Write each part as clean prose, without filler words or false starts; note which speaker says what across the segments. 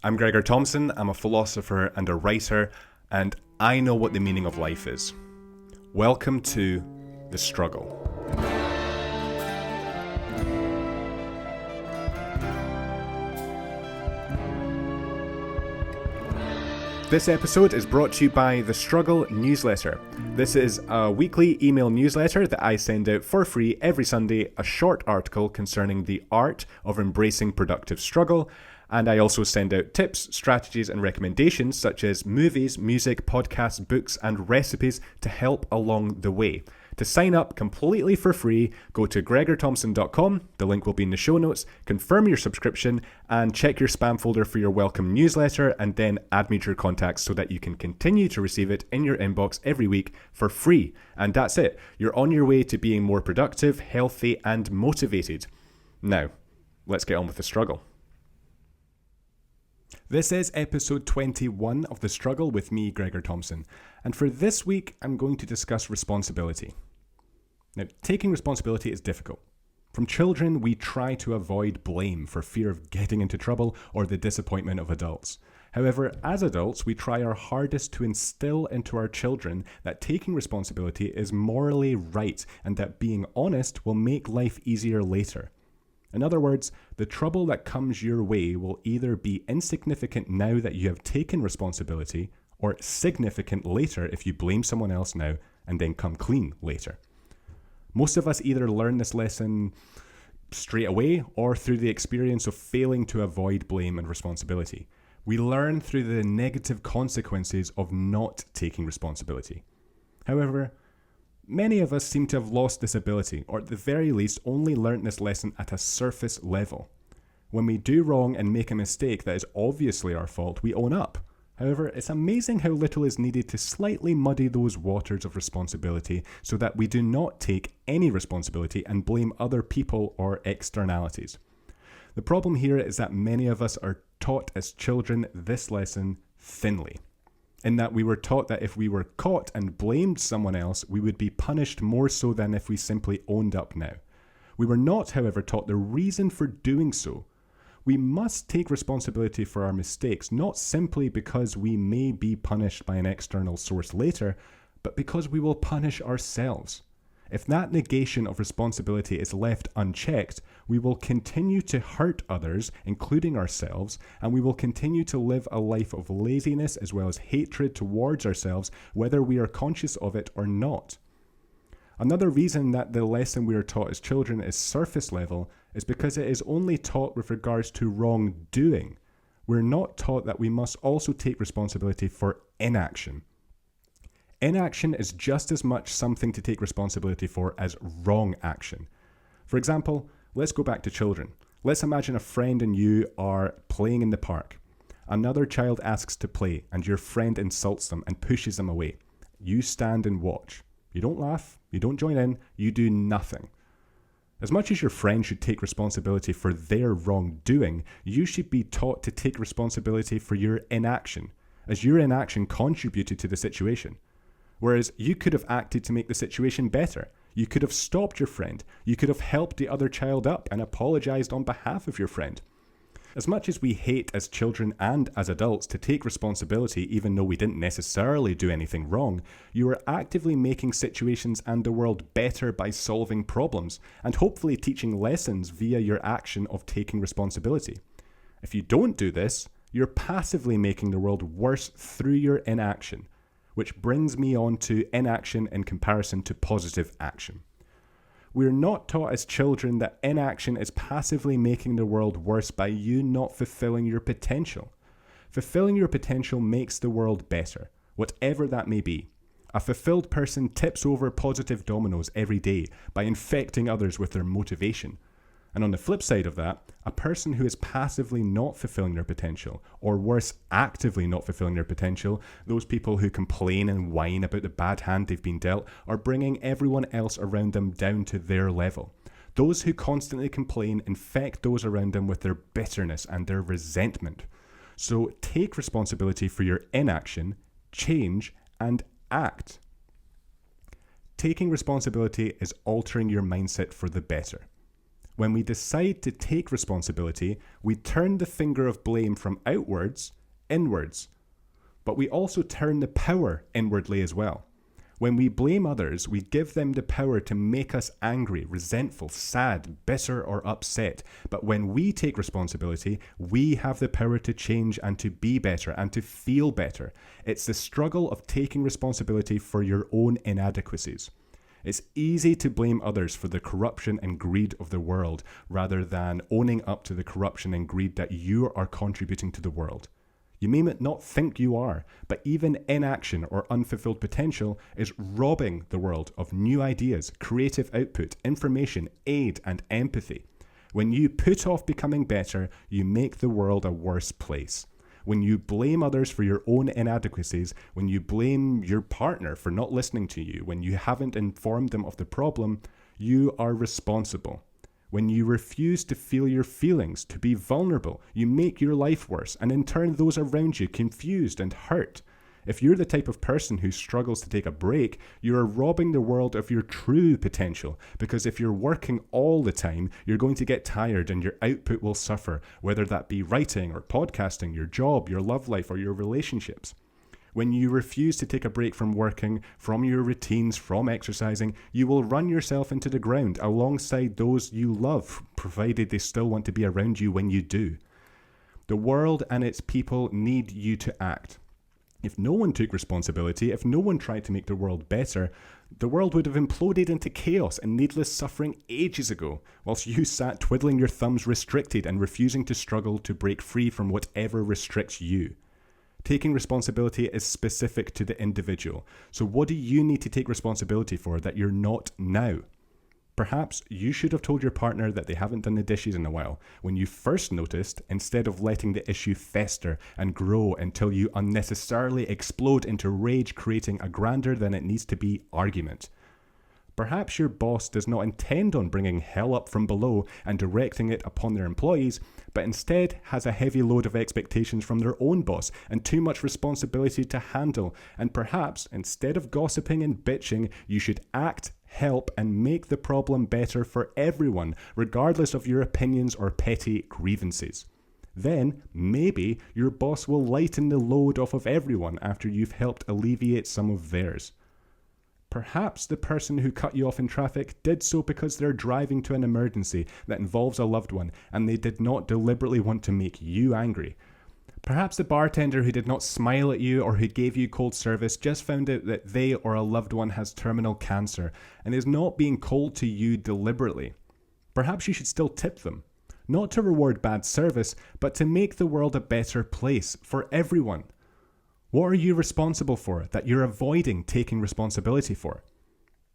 Speaker 1: I'm Gregor Thompson, I'm a philosopher and a writer, and I know what the meaning of life is. Welcome to The Struggle. This episode is brought to you by The Struggle newsletter. This is a weekly email newsletter that I send out for free every Sunday, a short article concerning the art of embracing productive struggle. And I also send out tips, strategies, and recommendations such as movies, music, podcasts, books, and recipes to help along the way. To sign up completely for free, go to gregorthompson.com, the link will be in the show notes, confirm your subscription, and check your spam folder for your welcome newsletter, and then add me to your contacts so that you can continue to receive it in your inbox every week for free. And that's it. You're on your way to being more productive, healthy, and motivated. Now, let's get on with the struggle. This is episode 21 of The Struggle with me, Gregor Thompson. And for this week, I'm going to discuss responsibility. Now, taking responsibility is difficult. From children, we try to avoid blame for fear of getting into trouble or the disappointment of adults. However, as adults, we try our hardest to instill into our children that taking responsibility is morally right and that being honest will make life easier later. In other words, the trouble that comes your way will either be insignificant now that you have taken responsibility, or significant later if you blame someone else now and then come clean later. Most of us either learn this lesson straight away or through the experience of failing to avoid blame and responsibility. We learn through the negative consequences of not taking responsibility. However, many of us seem to have lost this ability, or at the very least only learnt this lesson at a surface level. When we do wrong and make a mistake that is obviously our fault, we own up. However, it's amazing how little is needed to slightly muddy those waters of responsibility so that we do not take any responsibility and blame other people or externalities. The problem here is that many of us are taught as children this lesson thinly, in that we were taught that if we were caught and blamed someone else, we would be punished more so than if we simply owned up now. We were not, however, taught the reason for doing so. We must take responsibility for our mistakes, not simply because we may be punished by an external source later, but because we will punish ourselves. If that negation of responsibility is left unchecked, we will continue to hurt others, including ourselves, and we will continue to live a life of laziness as well as hatred towards ourselves, whether we are conscious of it or not. Another reason that the lesson we are taught as children is surface level is because it is only taught with regards to wrongdoing. We're not taught that we must also take responsibility for inaction. Inaction is just as much something to take responsibility for as wrong action. For example, let's go back to children. Let's imagine a friend and you are playing in the park. Another child asks to play and your friend insults them and pushes them away. You stand and watch. You don't laugh, you don't join in, you do nothing. As much as your friend should take responsibility for their wrongdoing, you should be taught to take responsibility for your inaction, as your inaction contributed to the situation. Whereas you could have acted to make the situation better. You could have stopped your friend. You could have helped the other child up and apologized on behalf of your friend. As much as we hate as children and as adults to take responsibility even though we didn't necessarily do anything wrong, you are actively making situations and the world better by solving problems and hopefully teaching lessons via your action of taking responsibility. If you don't do this, you're passively making the world worse through your inaction. Which brings me on to inaction in comparison to positive action. We're not taught as children that inaction is passively making the world worse by you not fulfilling your potential. Fulfilling your potential makes the world better, whatever that may be. A fulfilled person tips over positive dominoes every day by infecting others with their motivation. And on the flip side of that, a person who is passively not fulfilling their potential, or worse, actively not fulfilling their potential, those people who complain and whine about the bad hand they've been dealt, are bringing everyone else around them down to their level. Those who constantly complain infect those around them with their bitterness and their resentment. So take responsibility for your inaction, change, and act. Taking responsibility is altering your mindset for the better. When we decide to take responsibility, we turn the finger of blame from outwards inwards. But we also turn the power inwardly as well. When we blame others, we give them the power to make us angry, resentful, sad, bitter, or upset. But when we take responsibility, we have the power to change and to be better and to feel better. It's the struggle of taking responsibility for your own inadequacies. It's easy to blame others for the corruption and greed of the world rather than owning up to the corruption and greed that you are contributing to the world. You may not think you are, but even inaction or unfulfilled potential is robbing the world of new ideas, creative output, information, aid, and empathy. When you put off becoming better, you make the world a worse place. When you blame others for your own inadequacies, when you blame your partner for not listening to you, when you haven't informed them of the problem, you are responsible. When you refuse to feel your feelings, to be vulnerable, you make your life worse, and in turn those around you confused and hurt. If you're the type of person who struggles to take a break, you are robbing the world of your true potential, because if you're working all the time, you're going to get tired and your output will suffer, whether that be writing or podcasting, your job, your love life, or your relationships. When you refuse to take a break from working, from your routines, from exercising, you will run yourself into the ground alongside those you love, provided they still want to be around you when you do. The world and its people need you to act. If no one took responsibility, if no one tried to make the world better, the world would have imploded into chaos and needless suffering ages ago, whilst you sat twiddling your thumbs restricted and refusing to struggle to break free from whatever restricts you. Taking responsibility is specific to the individual. So what do you need to take responsibility for that you're not now? Perhaps you should have told your partner that they haven't done the dishes in a while when you first noticed, instead of letting the issue fester and grow until you unnecessarily explode into rage, creating a grander than it needs to be argument. Perhaps your boss does not intend on bringing hell up from below and directing it upon their employees, but instead has a heavy load of expectations from their own boss and too much responsibility to handle. And perhaps, instead of gossiping and bitching, you should act, help, and make the problem better for everyone, regardless of your opinions or petty grievances. Then, maybe, your boss will lighten the load off of everyone after you've helped alleviate some of theirs. Perhaps the person who cut you off in traffic did so because they're driving to an emergency that involves a loved one and they did not deliberately want to make you angry. Perhaps the bartender who did not smile at you or who gave you cold service just found out that they or a loved one has terminal cancer and is not being cold to you deliberately. Perhaps you should still tip them, not to reward bad service, but to make the world a better place for everyone. What are you responsible for that you're avoiding taking responsibility for?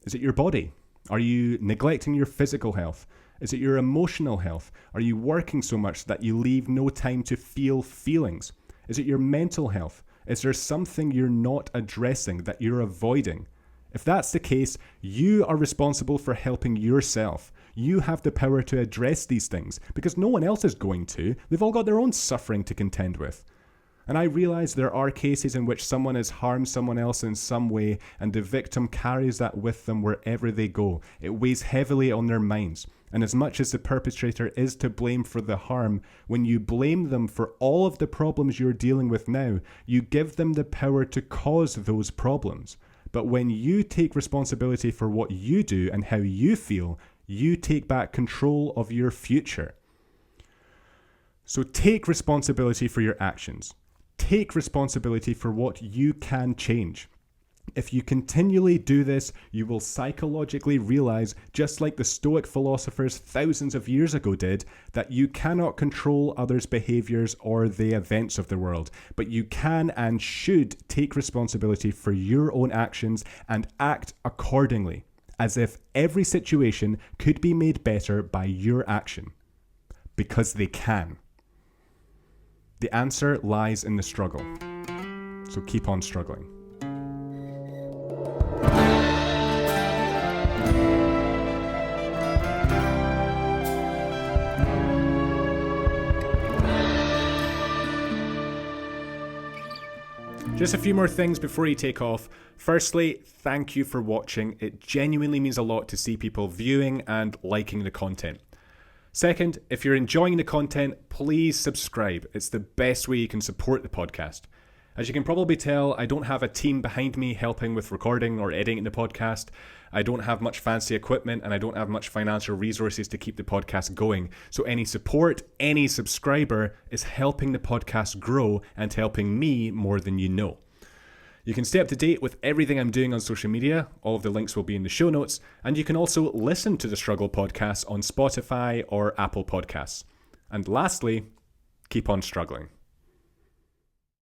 Speaker 1: Is it your body? Are you neglecting your physical health? Is it your emotional health? Are you working so much that you leave no time to feel feelings? Is it your mental health? Is there something you're not addressing that you're avoiding? If that's the case, you are responsible for helping yourself. You have the power to address these things because no one else is going to. They've all got their own suffering to contend with. And I realize there are cases in which someone has harmed someone else in some way and the victim carries that with them wherever they go. It weighs heavily on their minds. And as much as the perpetrator is to blame for the harm, when you blame them for all of the problems you're dealing with now, you give them the power to cause those problems. But when you take responsibility for what you do and how you feel, you take back control of your future. So take responsibility for your actions. Take responsibility for what you can change. If you continually do this, you will psychologically realize, just like the Stoic philosophers thousands of years ago did, that you cannot control others' behaviors or the events of the world, but you can and should take responsibility for your own actions and act accordingly, as if every situation could be made better by your action. Because they can. The answer lies in the struggle. So keep on struggling. Just a few more things before you take off. Firstly, thank you for watching. It genuinely means a lot to see people viewing and liking the content. Second, if you're enjoying the content, please subscribe. It's the best way you can support the podcast. As you can probably tell, I don't have a team behind me helping with recording or editing the podcast. I don't have much fancy equipment and I don't have much financial resources to keep the podcast going. So any support, any subscriber is helping the podcast grow and helping me more than you know. You can stay up to date with everything I'm doing on social media. All of the links will be in the show notes. And you can also listen to the Struggle podcast on Spotify or Apple Podcasts. And lastly, keep on struggling.